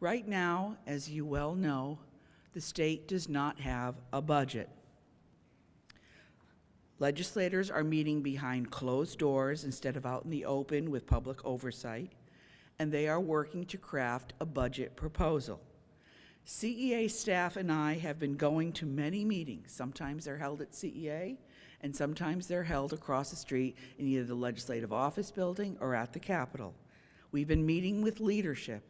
Right now, as you well know, the state does not have a budget. Legislators are meeting behind closed doors instead of out in the open with public oversight, and they are working to craft a budget proposal. CEA staff and I have been going to many meetings. Sometimes they're held at CEA, and sometimes they're held across the street in either the Legislative Office Building or at the Capitol. We've been meeting with leadership,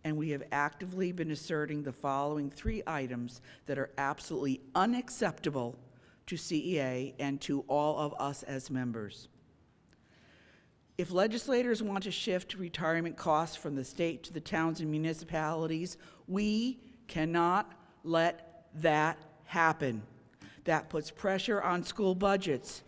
and we have actively been asserting the following 3 items that are absolutely unacceptable to CEA and to all of us as members. If legislators want to shift retirement costs from the state to the towns and municipalities, we cannot let that happen. That puts pressure on school budgets.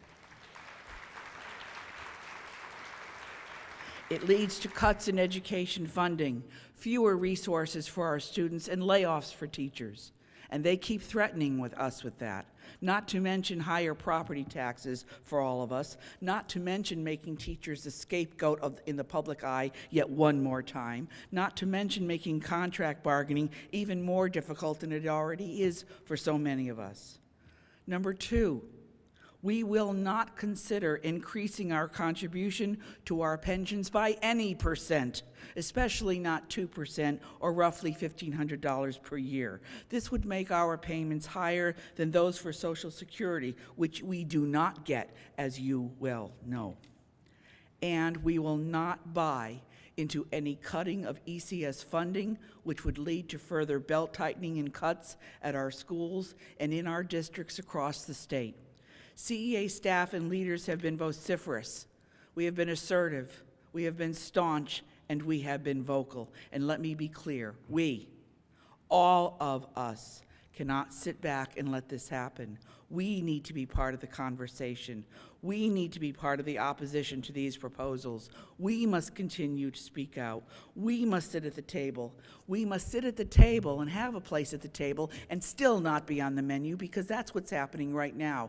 It leads to cuts in education funding, fewer resources for our students, and layoffs for teachers. And they keep threatening with us with that. Not to mention higher property taxes for all of us, not to mention making teachers the scapegoat in the public eye yet one more time, not to mention making contract bargaining even more difficult than it already is for so many of us. Number 2, we will not consider increasing our contribution to our pensions by any percent, especially not 2% or roughly $1,500 per year. This would make our payments higher than those for Social Security, which we do not get, as you well know. And we will not buy into any cutting of ECS funding, which would lead to further belt-tightening and cuts at our schools and in our districts across the state. CEA staff and leaders have been vociferous. We have been assertive, we have been staunch, and we have been vocal. And let me be clear, we, all of us, cannot sit back and let this happen. We need to be part of the conversation. We need to be part of the opposition to these proposals. We must continue to speak out. We must sit at the table. We must sit at the table and have a place at the table and still not be on the menu, because that's what's happening right now.